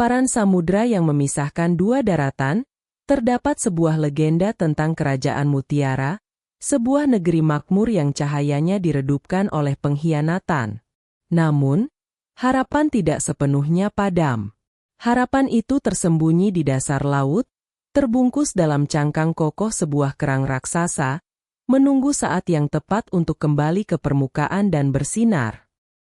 hamparan samudra yang memisahkan dua daratan, terdapat sebuah legenda tentang kerajaan mutiara, sebuah negeri makmur yang cahayanya diredupkan oleh pengkhianatan. Namun, harapan tidak sepenuhnya padam. Harapan itu tersembunyi di dasar laut, terbungkus dalam cangkang kokoh sebuah kerang raksasa, menunggu saat yang tepat untuk kembali ke permukaan dan bersinar.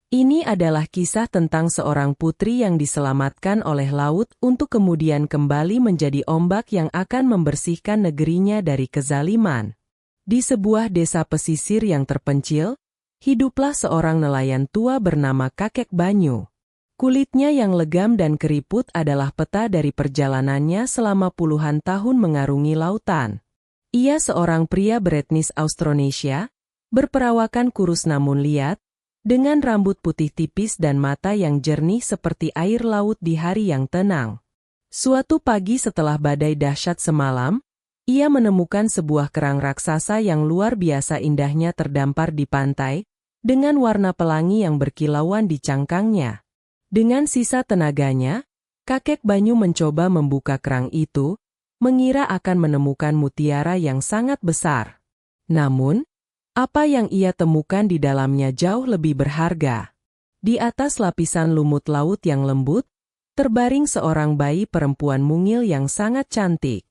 Ini adalah kisah tentang seorang putri yang diselamatkan oleh laut untuk kemudian kembali menjadi ombak yang akan membersihkan negerinya dari kezaliman. Di sebuah desa pesisir yang terpencil, hiduplah seorang nelayan tua bernama Kakek Banyu. Kulitnya yang legam dan keriput adalah peta dari perjalanannya selama puluhan tahun mengarungi lautan. Ia seorang pria beretnis Austronesia, berperawakan kurus namun liat, dengan rambut putih tipis dan mata yang jernih seperti air laut di hari yang tenang. Suatu pagi setelah badai dahsyat semalam, ia menemukan sebuah kerang raksasa yang luar biasa indahnya terdampar di pantai, dengan warna pelangi yang berkilauan di cangkangnya. Dengan sisa tenaganya, Kakek Banyu mencoba membuka kerang itu, mengira akan menemukan mutiara yang sangat besar. Namun, apa yang ia temukan di dalamnya jauh lebih berharga. Di atas lapisan lumut laut yang lembut, terbaring seorang bayi perempuan mungil yang sangat cantik.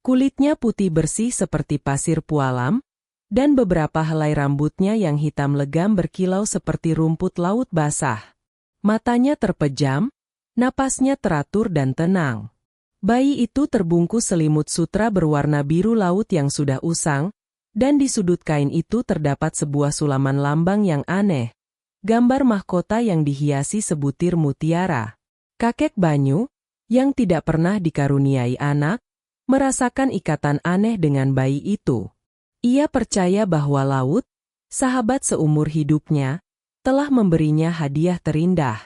Kulitnya putih bersih seperti pasir pualam, dan beberapa helai rambutnya yang hitam legam berkilau seperti rumput laut basah. Matanya terpejam, napasnya teratur dan tenang. Bayi itu terbungkus selimut sutra berwarna biru laut yang sudah usang, dan di sudut kain itu terdapat sebuah sulaman lambang yang aneh, gambar mahkota yang dihiasi sebutir mutiara. Kakek Banyu, yang tidak pernah dikaruniai anak, merasakan ikatan aneh dengan bayi itu. Ia percaya bahwa laut, sahabat seumur hidupnya, telah memberinya hadiah terindah.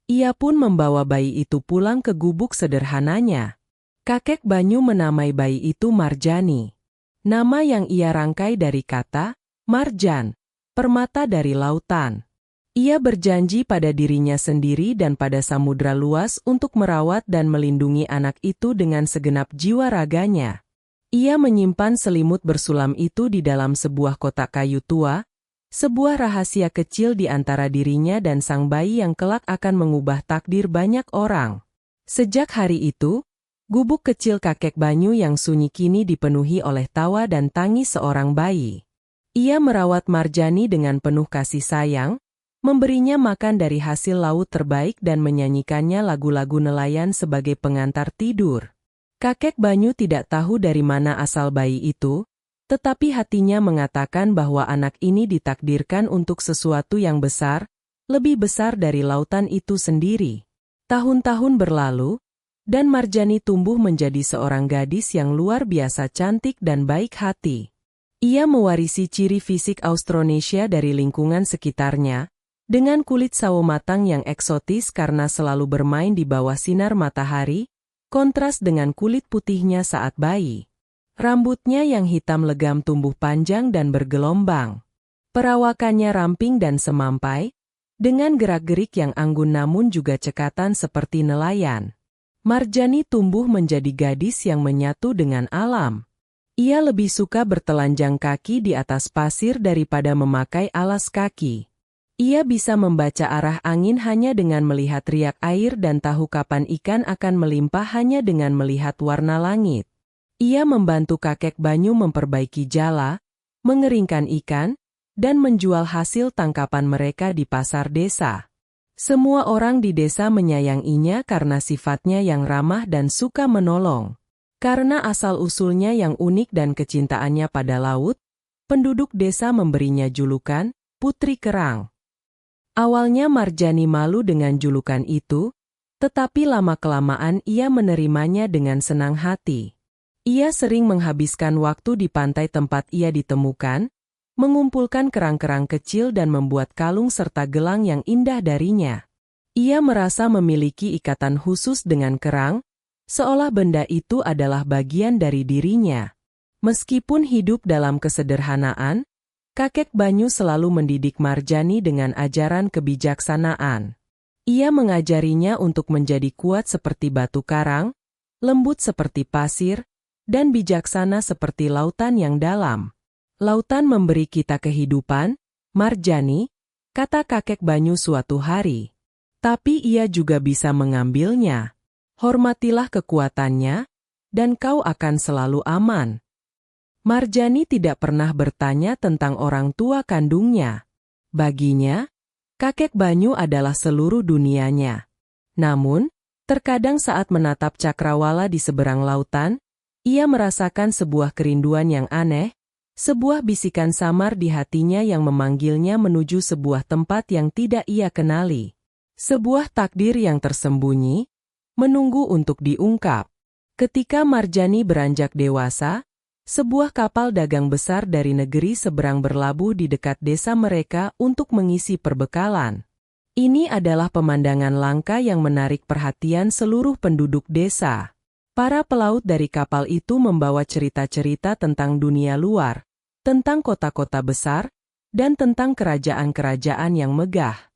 Ia pun membawa bayi itu pulang ke gubuk sederhananya. Kakek Banyu menamai bayi itu Marjani. Nama yang ia rangkai dari kata, marjan, permata dari lautan. Ia berjanji pada dirinya sendiri dan pada samudra luas untuk merawat dan melindungi anak itu dengan segenap jiwa raganya. Ia menyimpan selimut bersulam itu di dalam sebuah kotak kayu tua, sebuah rahasia kecil di antara dirinya dan sang bayi yang kelak akan mengubah takdir banyak orang. Sejak hari itu, gubuk kecil Kakek Banyu yang sunyi kini dipenuhi oleh tawa dan tangis seorang bayi. Ia merawat Marjani dengan penuh kasih sayang, memberinya makan dari hasil laut terbaik dan menyanyikannya lagu-lagu nelayan sebagai pengantar tidur. Kakek Banyu tidak tahu dari mana asal bayi itu, tetapi hatinya mengatakan bahwa anak ini ditakdirkan untuk sesuatu yang besar, lebih besar dari lautan itu sendiri. Tahun-tahun berlalu, dan Marjani tumbuh menjadi seorang gadis yang luar biasa cantik dan baik hati. Ia mewarisi ciri fisik Austronesia dari lingkungan sekitarnya, dengan kulit sawo matang yang eksotis karena selalu bermain di bawah sinar matahari, kontras dengan kulit putihnya saat bayi. Rambutnya yang hitam legam tumbuh panjang dan bergelombang. Perawakannya ramping dan semampai, dengan gerak-gerik yang anggun namun juga cekatan seperti nelayan. Marjani tumbuh menjadi gadis yang menyatu dengan alam. Ia lebih suka bertelanjang kaki di atas pasir daripada memakai alas kaki. Ia bisa membaca arah angin hanya dengan melihat riak air dan tahu kapan ikan akan melimpah hanya dengan melihat warna langit. Ia membantu Kakek Banyu memperbaiki jala, mengeringkan ikan, dan menjual hasil tangkapan mereka di pasar desa. Semua orang di desa menyayanginya karena sifatnya yang ramah dan suka menolong. Karena asal-usulnya yang unik dan kecintaannya pada laut, penduduk desa memberinya julukan, Putri Kerang. Awalnya Marjani malu dengan julukan itu, tetapi lama-kelamaan ia menerimanya dengan senang hati. Ia sering menghabiskan waktu di pantai tempat ia ditemukan, mengumpulkan kerang-kerang kecil dan membuat kalung serta gelang yang indah darinya. Ia merasa memiliki ikatan khusus dengan kerang, seolah benda itu adalah bagian dari dirinya. Meskipun hidup dalam kesederhanaan, Kakek Banyu selalu mendidik Marjani dengan ajaran kebijaksanaan. Ia mengajarinya untuk menjadi kuat seperti batu karang, lembut seperti pasir, dan bijaksana seperti lautan yang dalam. Lautan memberi kita kehidupan, Marjani, kata kakek Banyu suatu hari. Tapi ia juga bisa mengambilnya. Hormatilah kekuatannya, dan kau akan selalu aman. Marjani tidak pernah bertanya tentang orang tua kandungnya. Baginya, kakek Banyu adalah seluruh dunianya. Namun, terkadang saat menatap cakrawala di seberang lautan, ia merasakan sebuah kerinduan yang aneh, sebuah bisikan samar di hatinya yang memanggilnya menuju sebuah tempat yang tidak ia kenali. Sebuah takdir yang tersembunyi, menunggu untuk diungkap. Ketika Marjani beranjak dewasa, sebuah kapal dagang besar dari negeri seberang berlabuh di dekat desa mereka untuk mengisi perbekalan. Ini adalah pemandangan langka yang menarik perhatian seluruh penduduk desa. Para pelaut dari kapal itu membawa cerita-cerita tentang dunia luar, tentang kota-kota besar, dan tentang kerajaan-kerajaan yang megah.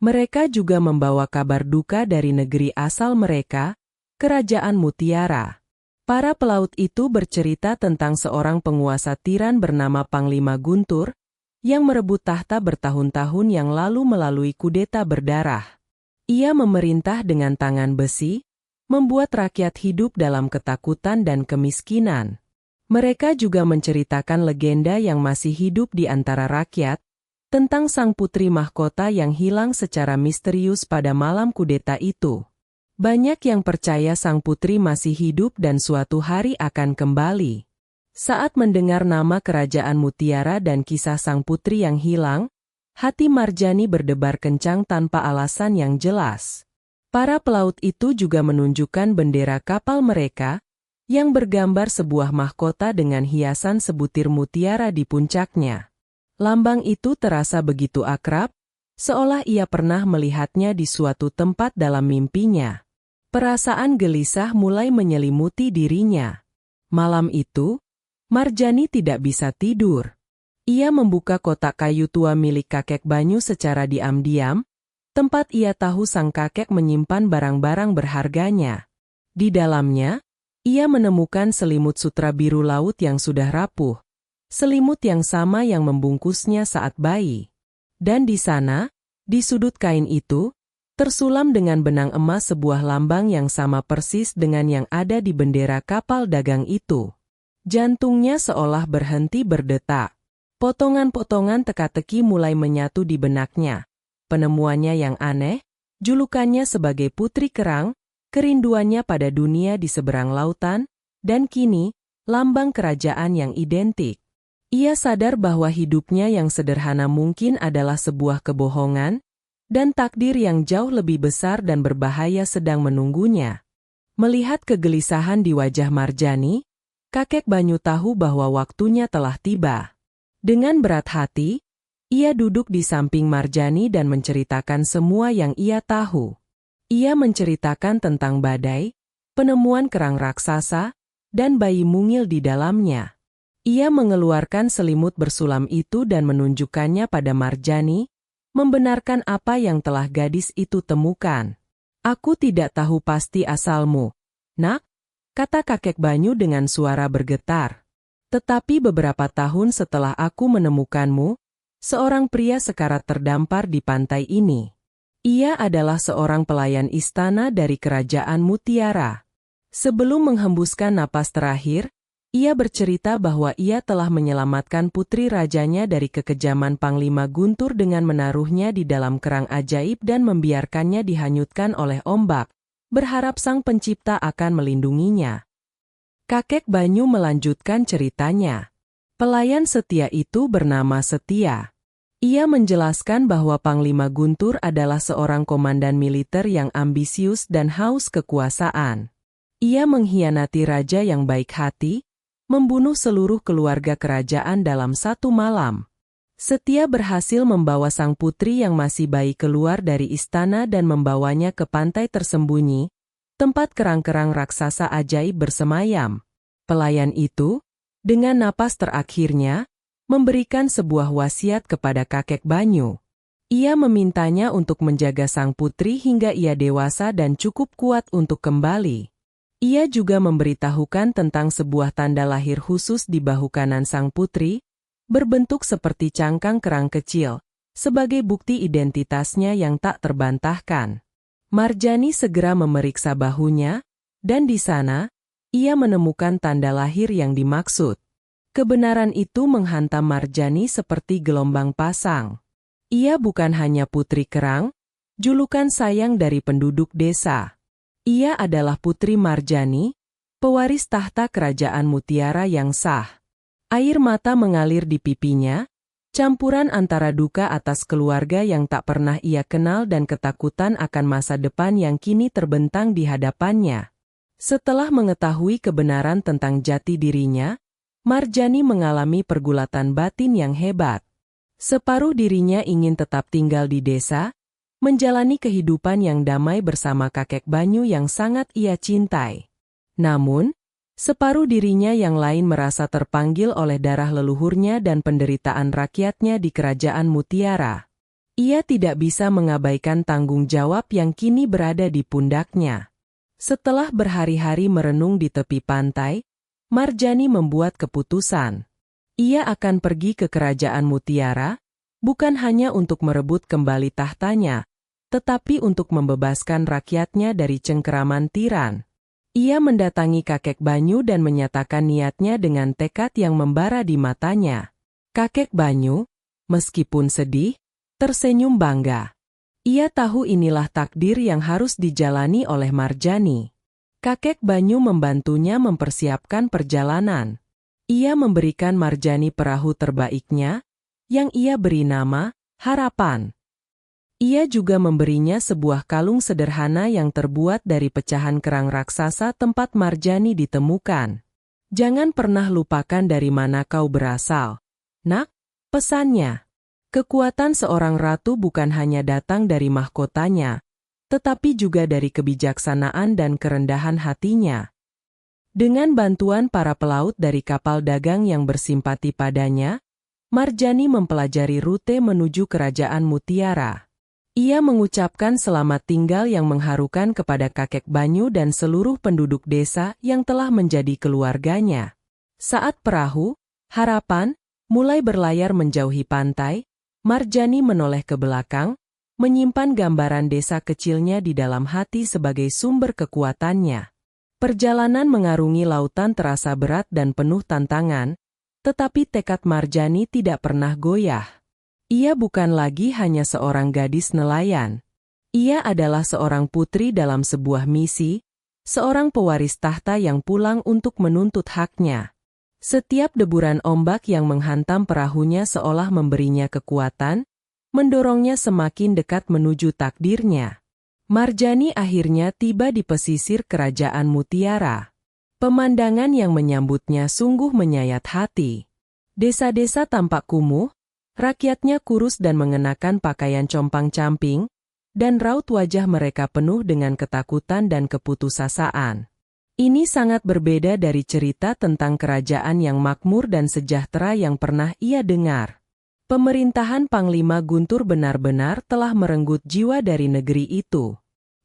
Mereka juga membawa kabar duka dari negeri asal mereka, Kerajaan Mutiara. Para pelaut itu bercerita tentang seorang penguasa tiran bernama Panglima Guntur, yang merebut tahta bertahun-tahun yang lalu melalui kudeta berdarah. Ia memerintah dengan tangan besi, membuat rakyat hidup dalam ketakutan dan kemiskinan. Mereka juga menceritakan legenda yang masih hidup di antara rakyat, tentang sang putri mahkota yang hilang secara misterius pada malam kudeta itu. Banyak yang percaya sang putri masih hidup dan suatu hari akan kembali. Saat mendengar nama Kerajaan Mutiara dan kisah sang putri yang hilang, hati Marjani berdebar kencang tanpa alasan yang jelas. Para pelaut itu juga menunjukkan bendera kapal mereka, yang bergambar sebuah mahkota dengan hiasan sebutir mutiara di puncaknya. Lambang itu terasa begitu akrab, seolah ia pernah melihatnya di suatu tempat dalam mimpinya. Perasaan gelisah mulai menyelimuti dirinya. Malam itu, Marjani tidak bisa tidur. Ia membuka kotak kayu tua milik kakek Banyu secara diam-diam, tempat ia tahu sang kakek menyimpan barang-barang berharganya. Di dalamnya, ia menemukan selimut sutra biru laut yang sudah rapuh, selimut yang sama yang membungkusnya saat bayi. Dan di sana, di sudut kain itu, tersulam dengan benang emas sebuah lambang yang sama persis dengan yang ada di bendera kapal dagang itu. Jantungnya seolah berhenti berdetak. Potongan-potongan teka-teki mulai menyatu di benaknya. Penemuannya yang aneh, julukannya sebagai Putri Kerang, kerinduannya pada dunia di seberang lautan, dan kini, lambang kerajaan yang identik. Ia sadar bahwa hidupnya yang sederhana mungkin adalah sebuah kebohongan, dan takdir yang jauh lebih besar dan berbahaya sedang menunggunya. Melihat kegelisahan di wajah Marjani, kakek Banyu tahu bahwa waktunya telah tiba. Dengan berat hati, ia duduk di samping Marjani dan menceritakan semua yang ia tahu. Ia menceritakan tentang badai, penemuan kerang raksasa, dan bayi mungil di dalamnya. Ia mengeluarkan selimut bersulam itu dan menunjukkannya pada Marjani, membenarkan apa yang telah gadis itu temukan. Aku tidak tahu pasti asalmu, nak, kata kakek Banyu dengan suara bergetar. Tetapi beberapa tahun setelah aku menemukanmu, seorang pria sekarat terdampar di pantai ini. Ia adalah seorang pelayan istana dari Kerajaan Mutiara. Sebelum menghembuskan napas terakhir, ia bercerita bahwa ia telah menyelamatkan putri rajanya dari kekejaman Panglima Guntur dengan menaruhnya di dalam kerang ajaib dan membiarkannya dihanyutkan oleh ombak, berharap Sang Pencipta akan melindunginya. Kakek Banyu melanjutkan ceritanya. Pelayan setia itu bernama Setia. Ia menjelaskan bahwa Panglima Guntur adalah seorang komandan militer yang ambisius dan haus kekuasaan. Ia mengkhianati raja yang baik hati, membunuh seluruh keluarga kerajaan dalam satu malam. Setia berhasil membawa sang putri yang masih bayi keluar dari istana dan membawanya ke pantai tersembunyi, tempat kerang-kerang raksasa ajaib bersemayam. Pelayan itu, dengan napas terakhirnya, memberikan sebuah wasiat kepada kakek Banyu. Ia memintanya untuk menjaga sang putri hingga ia dewasa dan cukup kuat untuk kembali. Ia juga memberitahukan tentang sebuah tanda lahir khusus di bahu kanan sang putri, berbentuk seperti cangkang kerang kecil, sebagai bukti identitasnya yang tak terbantahkan. Marjani segera memeriksa bahunya, dan di sana, ia menemukan tanda lahir yang dimaksud. Kebenaran itu menghantam Marjani seperti gelombang pasang. Ia bukan hanya putri kerang, julukan sayang dari penduduk desa. Ia adalah Putri Marjani, pewaris tahta kerajaan Mutiara yang sah. Air mata mengalir di pipinya, campuran antara duka atas keluarga yang tak pernah ia kenal dan ketakutan akan masa depan yang kini terbentang di hadapannya. Setelah mengetahui kebenaran tentang jati dirinya, Marjani mengalami pergulatan batin yang hebat. Separuh dirinya ingin tetap tinggal di desa, menjalani kehidupan yang damai bersama kakek Banyu yang sangat ia cintai. Namun, separuh dirinya yang lain merasa terpanggil oleh darah leluhurnya dan penderitaan rakyatnya di kerajaan Mutiara. Ia tidak bisa mengabaikan tanggung jawab yang kini berada di pundaknya. Setelah berhari-hari merenung di tepi pantai, Marjani membuat keputusan. Ia akan pergi ke kerajaan Mutiara, bukan hanya untuk merebut kembali tahtanya, tetapi untuk membebaskan rakyatnya dari cengkeraman tiran. Ia mendatangi kakek Banyu dan menyatakan niatnya dengan tekad yang membara di matanya. Kakek Banyu, meskipun sedih, tersenyum bangga. Ia tahu inilah takdir yang harus dijalani oleh Marjani. Kakek Banyu membantunya mempersiapkan perjalanan. Ia memberikan Marjani perahu terbaiknya, yang ia beri nama Harapan. Ia juga memberinya sebuah kalung sederhana yang terbuat dari pecahan kerang raksasa tempat Marjani ditemukan. Jangan pernah lupakan dari mana kau berasal, nak, pesannya. Kekuatan seorang ratu bukan hanya datang dari mahkotanya, tetapi juga dari kebijaksanaan dan kerendahan hatinya. Dengan bantuan para pelaut dari kapal dagang yang bersimpati padanya, Marjani mempelajari rute menuju kerajaan Mutiara. Ia mengucapkan selamat tinggal yang mengharukan kepada kakek Banyu dan seluruh penduduk desa yang telah menjadi keluarganya. Saat perahu, Harapan, mulai berlayar menjauhi pantai, Marjani menoleh ke belakang, menyimpan gambaran desa kecilnya di dalam hati sebagai sumber kekuatannya. Perjalanan mengarungi lautan terasa berat dan penuh tantangan, tetapi tekad Marjani tidak pernah goyah. Ia bukan lagi hanya seorang gadis nelayan. Ia adalah seorang putri dalam sebuah misi, seorang pewaris tahta yang pulang untuk menuntut haknya. Setiap deburan ombak yang menghantam perahunya seolah memberinya kekuatan, mendorongnya semakin dekat menuju takdirnya. Marjani akhirnya tiba di pesisir kerajaan Mutiara. Pemandangan yang menyambutnya sungguh menyayat hati. Desa-desa tampak kumuh, rakyatnya kurus dan mengenakan pakaian compang-camping, dan raut wajah mereka penuh dengan ketakutan dan keputusasaan. Ini sangat berbeda dari cerita tentang kerajaan yang makmur dan sejahtera yang pernah ia dengar. Pemerintahan Panglima Guntur benar-benar telah merenggut jiwa dari negeri itu.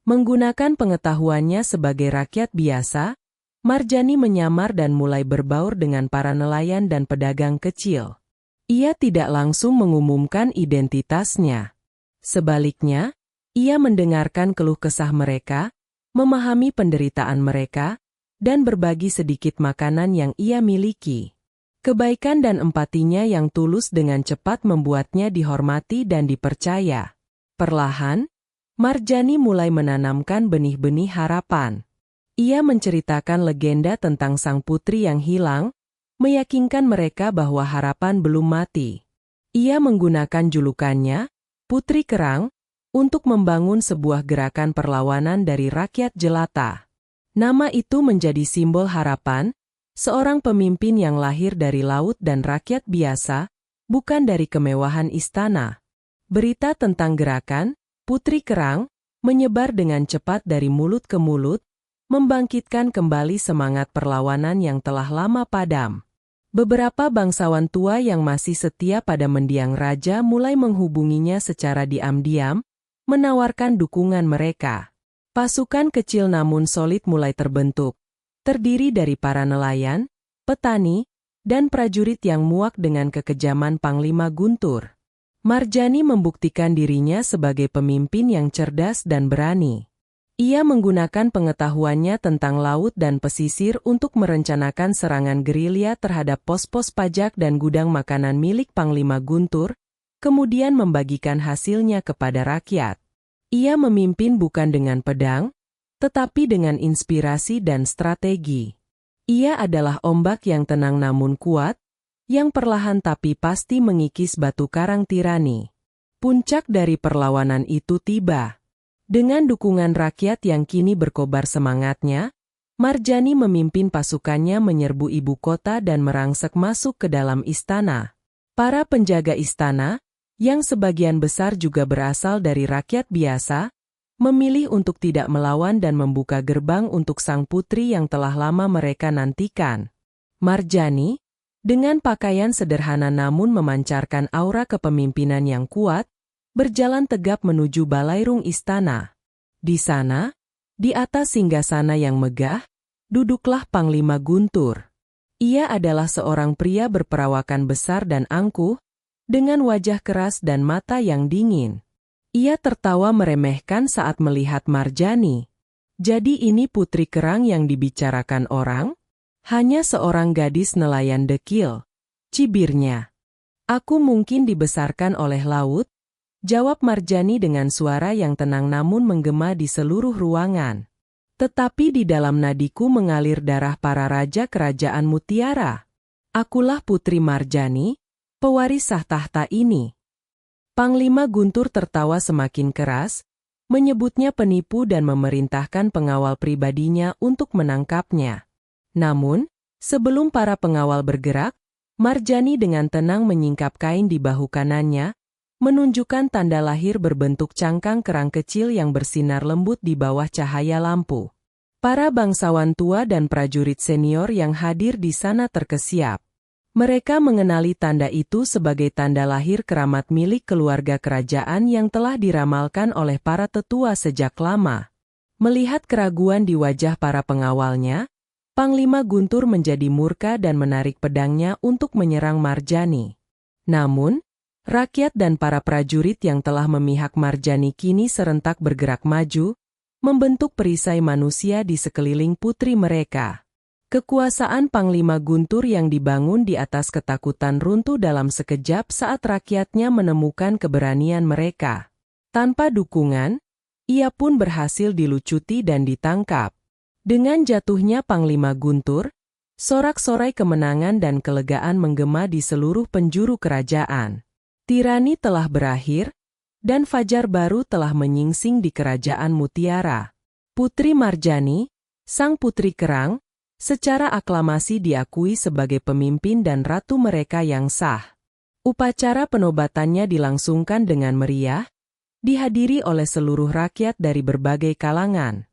Menggunakan pengetahuannya sebagai rakyat biasa, Marjani menyamar dan mulai berbaur dengan para nelayan dan pedagang kecil. Ia tidak langsung mengumumkan identitasnya. Sebaliknya, ia mendengarkan keluh kesah mereka, memahami penderitaan mereka, dan berbagi sedikit makanan yang ia miliki. Kebaikan dan empatinya yang tulus dengan cepat membuatnya dihormati dan dipercaya. Perlahan, Marjani mulai menanamkan benih-benih harapan. Ia menceritakan legenda tentang sang putri yang hilang, meyakinkan mereka bahwa harapan belum mati. Ia menggunakan julukannya, Putri Kerang, untuk membangun sebuah gerakan perlawanan dari rakyat jelata. Nama itu menjadi simbol harapan, seorang pemimpin yang lahir dari laut dan rakyat biasa, bukan dari kemewahan istana. Berita tentang gerakan Putri Kerang menyebar dengan cepat dari mulut ke mulut, membangkitkan kembali semangat perlawanan yang telah lama padam. Beberapa bangsawan tua yang masih setia pada mendiang raja mulai menghubunginya secara diam-diam, menawarkan dukungan mereka. Pasukan kecil namun solid mulai terbentuk, terdiri dari para nelayan, petani, dan prajurit yang muak dengan kekejaman Panglima Guntur. Marjani membuktikan dirinya sebagai pemimpin yang cerdas dan berani. Ia menggunakan pengetahuannya tentang laut dan pesisir untuk merencanakan serangan gerilya terhadap pos-pos pajak dan gudang makanan milik Panglima Guntur, kemudian membagikan hasilnya kepada rakyat. Ia memimpin bukan dengan pedang, tetapi dengan inspirasi dan strategi. Ia adalah ombak yang tenang namun kuat, yang perlahan tapi pasti mengikis batu karang tirani. Puncak dari perlawanan itu tiba. Dengan dukungan rakyat yang kini berkobar semangatnya, Marjani memimpin pasukannya menyerbu ibu kota dan merangsek masuk ke dalam istana. Para penjaga istana, yang sebagian besar juga berasal dari rakyat biasa, memilih untuk tidak melawan dan membuka gerbang untuk sang putri yang telah lama mereka nantikan. Marjani, dengan pakaian sederhana namun memancarkan aura kepemimpinan yang kuat, berjalan tegap menuju balairung istana. Di sana, di atas singgasana yang megah, duduklah Panglima Guntur. Ia adalah seorang pria berperawakan besar dan angkuh, dengan wajah keras dan mata yang dingin. Ia tertawa meremehkan saat melihat Marjani. Jadi ini putri kerang yang dibicarakan orang? Hanya seorang gadis nelayan dekil, cibirnya. Aku mungkin dibesarkan oleh laut, jawab Marjani dengan suara yang tenang namun menggema di seluruh ruangan. Tetapi di dalam nadiku mengalir darah para raja kerajaan Mutiara. Akulah Putri Marjani, pewaris sah tahta ini. Panglima Guntur tertawa semakin keras, menyebutnya penipu dan memerintahkan pengawal pribadinya untuk menangkapnya. Namun, sebelum para pengawal bergerak, Marjani dengan tenang menyingkap kain di bahu kanannya, menunjukkan tanda lahir berbentuk cangkang kerang kecil yang bersinar lembut di bawah cahaya lampu. Para bangsawan tua dan prajurit senior yang hadir di sana terkesiap. Mereka mengenali tanda itu sebagai tanda lahir keramat milik keluarga kerajaan yang telah diramalkan oleh para tetua sejak lama. Melihat keraguan di wajah para pengawalnya, Panglima Guntur menjadi murka dan menarik pedangnya untuk menyerang Marjani. Namun, rakyat dan para prajurit yang telah memihak Marjani kini serentak bergerak maju, membentuk perisai manusia di sekeliling putri mereka. Kekuasaan Panglima Guntur yang dibangun di atas ketakutan runtuh dalam sekejap saat rakyatnya menemukan keberanian mereka. Tanpa dukungan, ia pun berhasil dilucuti dan ditangkap. Dengan jatuhnya Panglima Guntur, sorak-sorai kemenangan dan kelegaan menggema di seluruh penjuru kerajaan. Tirani telah berakhir, dan fajar baru telah menyingsing di kerajaan Mutiara. Putri Marjani, sang putri kerang, secara aklamasi diakui sebagai pemimpin dan ratu mereka yang sah. Upacara penobatannya dilangsungkan dengan meriah, dihadiri oleh seluruh rakyat dari berbagai kalangan.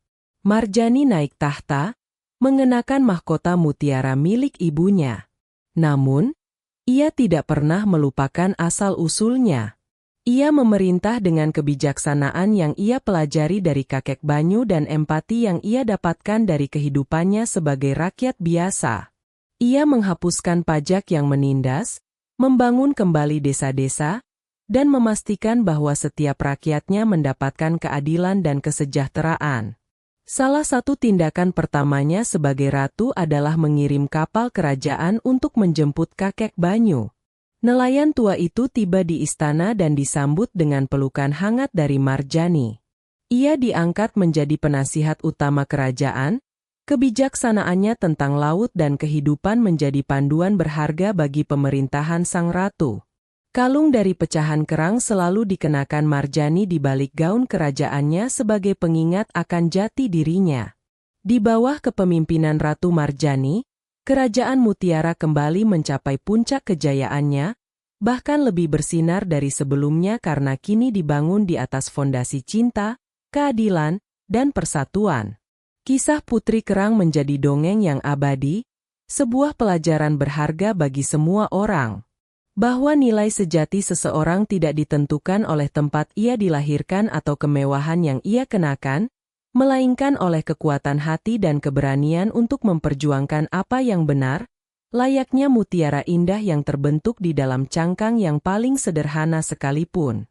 Marjani naik tahta, mengenakan mahkota mutiara milik ibunya. Namun, ia tidak pernah melupakan asal-usulnya. Ia memerintah dengan kebijaksanaan yang ia pelajari dari kakek Banyu dan empati yang ia dapatkan dari kehidupannya sebagai rakyat biasa. Ia menghapuskan pajak yang menindas, membangun kembali desa-desa, dan memastikan bahwa setiap rakyatnya mendapatkan keadilan dan kesejahteraan. Salah satu tindakan pertamanya sebagai ratu adalah mengirim kapal kerajaan untuk menjemput kakek Banyu. Nelayan tua itu tiba di istana dan disambut dengan pelukan hangat dari Marjani. Ia diangkat menjadi penasihat utama kerajaan, kebijaksanaannya tentang laut dan kehidupan menjadi panduan berharga bagi pemerintahan sang ratu. Kalung dari pecahan kerang selalu dikenakan Marjani di balik gaun kerajaannya sebagai pengingat akan jati dirinya. Di bawah kepemimpinan Ratu Marjani, kerajaan Mutiara kembali mencapai puncak kejayaannya, bahkan lebih bersinar dari sebelumnya karena kini dibangun di atas fondasi cinta, keadilan, dan persatuan. Kisah Putri Kerang menjadi dongeng yang abadi, Sebuah pelajaran berharga bagi semua orang. Bahwa nilai sejati seseorang tidak ditentukan oleh tempat ia dilahirkan atau kemewahan yang ia kenakan, melainkan oleh kekuatan hati dan keberanian untuk memperjuangkan apa yang benar, layaknya mutiara indah yang terbentuk di dalam cangkang yang paling sederhana sekalipun.